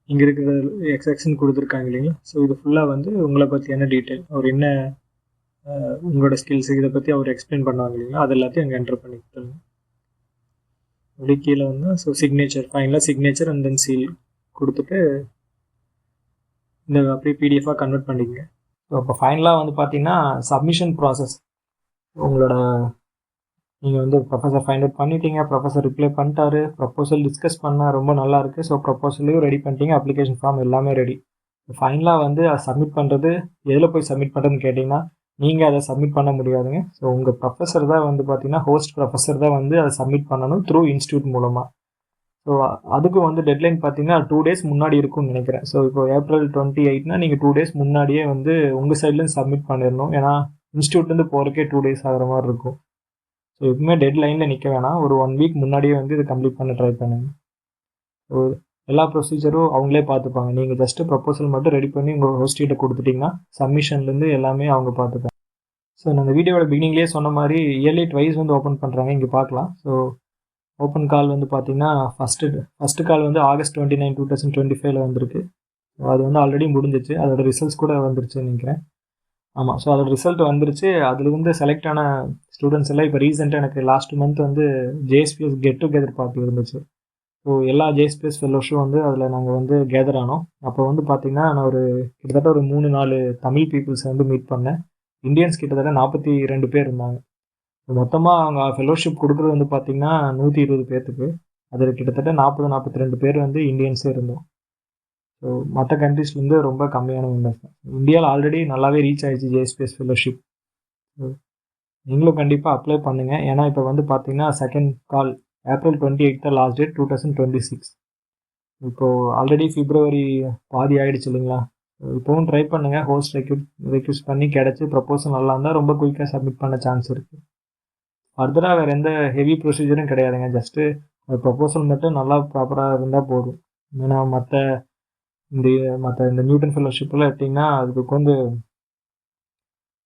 இங்கே இருக்கிற எக்ஸெக்ஷன் கொடுத்துருக்காங்க இல்லைங்களா, ஸோ இது ஃபுல்லாக வந்து உங்களை பற்றியான டீட்டெயில், அவர் என்ன உங்களோட ஸ்கில்ஸ் இதை பற்றி அவர் எக்ஸ்பிளைன் பண்ணுவாங்க இல்லைங்களா, அது எல்லாத்தையும் அங்கே என்ட்ரு பண்ணி கொடுத்துருங்க. அப்படி கீழே வந்து ஸோ சிக்னேச்சர், ஃபைனலாக சிக்னேச்சர் அண்ட் தென் சீல் கொடுத்துட்டு இந்த அப்படியே பிடிஎஃபாக கன்வெர்ட் பண்ணிக்கங்க. ஸோ அப்போ ஃபைனலாக வந்து பார்த்தீங்கன்னா சப்மிஷன் ப்ராசஸ், உங்களோட நீங்கள் வந்து ப்ரொஃபஸர் ஃபைண்ட் அவுட் பண்ணிட்டீங்க, ப்ரொஃபஸர் ரிப்ளை பண்ணிட்டாரு, ப்ரொப்போசல் டிஸ்கஸ் பண்ணால் ரொம்ப நல்லாயிருக்கு. ஸோ ப்ரொப்போசலையும் ரெடி பண்ணிட்டீங்க, அப்ளிகேஷன் ஃபார்ம் எல்லாமே ரெடி. ஃபைனலாக வந்து அதை சப்மிட் பண்ணுறது எதில் போய் சப்மிட் பண்ணுறதுன்னு கேட்டிங்கன்னா நீங்கள் அதை சப்மிட் பண்ண முடியாதுங்க. ஸோ உங்கள் ப்ரொஃபஸர் தான் வந்து பார்த்தீங்கன்னா ஹோஸ்ட் ப்ரொஃபஸர் தான் வந்து அதை சப்மிட் பண்ணணும் த்ரூ இன்ஸ்டியூட் மூலமாக. ஸோ அதுக்கு வந்து டெட்லைன் பார்த்தீங்கன்னா 2 days முன்னாடி இருக்கும்னு நினைக்கிறேன். ஸோ இப்போ April 28னா நீங்கள் 2 days முன்னாடியே வந்து உங்கள் சைட்லேருந்து சப்மிட் பண்ணிடணும். ஏன்னா இன்ஸ்டியூட்லேருந்து போகிறக்கே 2 days ஆகிற மாதிரி இருக்கும். ஸோ எப்பவுமே டெட்லைனில் நிற்க வேணாம், ஒரு 1 week முன்னாடியே வந்து இதை கம்ப்ளீட் பண்ண ட்ரை பண்ணுங்க. ஸோ எல்லா ப்ரொசீஜரும் அவங்களே பார்த்துப்பாங்க. நீங்கள் ஜஸ்ட்டு ப்ரொப்போசல் மட்டும் ரெடி பண்ணி உங்கள் ஹோஸ்ட்கிட்ட கொடுத்துட்டிங்கன்னா சப்மிஷன்லேருந்து எல்லாமே அவங்க பார்த்துப்பாங்க. ஸோ நான் இந்த வீடியோட பிகினிங்லேயே சொன்ன மாதிரி இயர்லி ட்வைஸ் வந்து ஓப்பன் பண்ணுறாங்க, இங்கே பார்க்கலாம். ஸோ ஓப்பன் கால் வந்து பார்த்தீங்கன்னா ஃபஸ்ட்டு கால் வந்து August 29, 2025 வந்திருக்கு. ஸோ அது வந்து ஆல்ரெடி முடிஞ்சிச்சு, அதோட ரிசல்ட்ஸ் கூட வந்துருச்சுன்னு நினைக்கிறேன். ஆமாம், ஸோ அதோட ரிசல்ட் வந்துருச்சு. அதுலேருந்து செலக்ட் ஆன ஸ்டூடெண்ட்ஸ் எல்லாம் இப்போ ரீசெண்டாக எனக்கு லாஸ்ட் மந்த் வந்து JSPS கெட் டுகெதர் பார்ட்டி இருந்துச்சு. ஸோ எல்லா JSPS ஃபெல்லோஷும் வந்து அதில் நாங்கள் வந்து கேதர் ஆனோம். அப்போ வந்து பார்த்திங்கன்னா நான் கிட்டத்தட்ட ஒரு 3-4 தமிழ் பீப்புள்ஸை வந்து மீட் பண்ணேன். இந்தியன்ஸ் கிட்டத்தட்ட 42 பேர் இருந்தாங்க. மொத்தமாக அவங்க ஃபெல்லோஷிப் கொடுக்குறது வந்து பார்த்திங்கன்னா 120 பேர்த்துக்கு. அதில் கிட்டத்தட்ட 42 பேர் வந்து இந்தியன்ஸே இருந்தோம். ஸோ மற்ற கண்ட்ரீஸ்லேருந்து ரொம்ப கம்மியான மெம்பர்ஸ் தான். இந்தியாவில் ஆல்ரெடி நல்லாவே ரீச் ஆகிடுச்சு JSPS ஃபெல்லோஷிப். ஸோ நீங்களும் கண்டிப்பாக அப்ளை பண்ணுங்கள். ஏன்னா இப்போ வந்து பார்த்தீங்கன்னா செகண்ட் கால் April 28 தான் லாஸ்ட் டேட் 2026. இப்போது ஆல்ரெடி February பாதி ஆகிடுச்சு இல்லைங்களா. இப்போவும் ட்ரை பண்ணுங்கள், ஹோஸ்ட் ரெக்யூஸ்ட் பண்ணி கிடச்சி ப்ரப்போசல் நல்லா இருந்தால் ரொம்ப குயிக்காக சப்மிட் பண்ண சான்ஸ் இருக்குது. ஃபர்தராக வேறு எந்த ஹெவி ப்ரொசீஜரும் கிடையாதுங்க. ஜஸ்ட்டு ப்ரப்போசல் மட்டும் நல்லா ப்ராப்பராக இருந்தால் போதும். ஏன்னா மற்ற நியூட்டன் ஃபெல்லோஷிப்பில் எடுத்திங்கன்னா அதுக்கு வந்து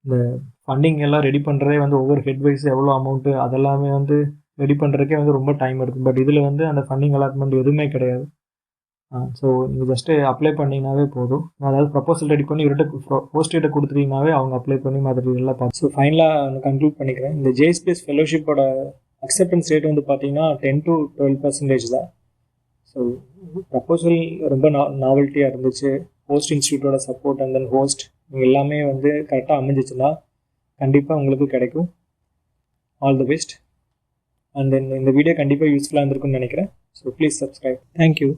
இந்த ஃபண்டிங் எல்லாம் ரெடி பண்ணுறதே வந்து ஒவ்வொரு ஹெட் வைஸ் எவ்வளோ அமௌண்ட்டு அதெல்லாமே வந்து ரெடி பண்ணுறதுக்கே வந்து ரொம்ப டைம் எடுக்கும். பட் இதில் வந்து அந்த ஃபண்டிங் அலாட்மெண்ட் எதுவுமே கிடையாது. ஸோ நீங்கள் ஜஸ்ட்டு அப்ளை பண்ணிங்கனாவே போதும். அதாவது ப்ரப்போசல் ரெடி பண்ணி ஹோஸ்ட்கிட்ட கொடுத்துட்டீங்கனாவே அவங்க அப்ளை பண்ணி மாதிரி எல்லாம் பார்த்து. ஸோ ஃபைனலாக நான் கன்க்ளூட் பண்ணிக்கிறேன். இந்த JSPS ஃபெல்லோஷிப்போட அக்செப்டன்ஸ் ரேட் வந்து பார்த்தீங்கன்னா 10 to 12% தான். ஸோ ப்ரப்போசல் ரொம்ப நாவல்ட்டியாக இருந்துச்சு. ஹோஸ்ட் இன்ஸ்டியூட்டோட சப்போர்ட் அண்ட் தென் ஹோஸ்ட் எல்லாமே வந்து கரெக்டாக அமைஞ்சிச்சுன்னா கண்டிப்பாக உங்களுக்கு கிடைக்கும். All the best. And then இந்த வீடியோ கண்டிப்பாக யூஸ்ஃபுல்லாக இருந்திருக்குன்னு நினைக்கிறேன். So please subscribe. தேங்க்யூ.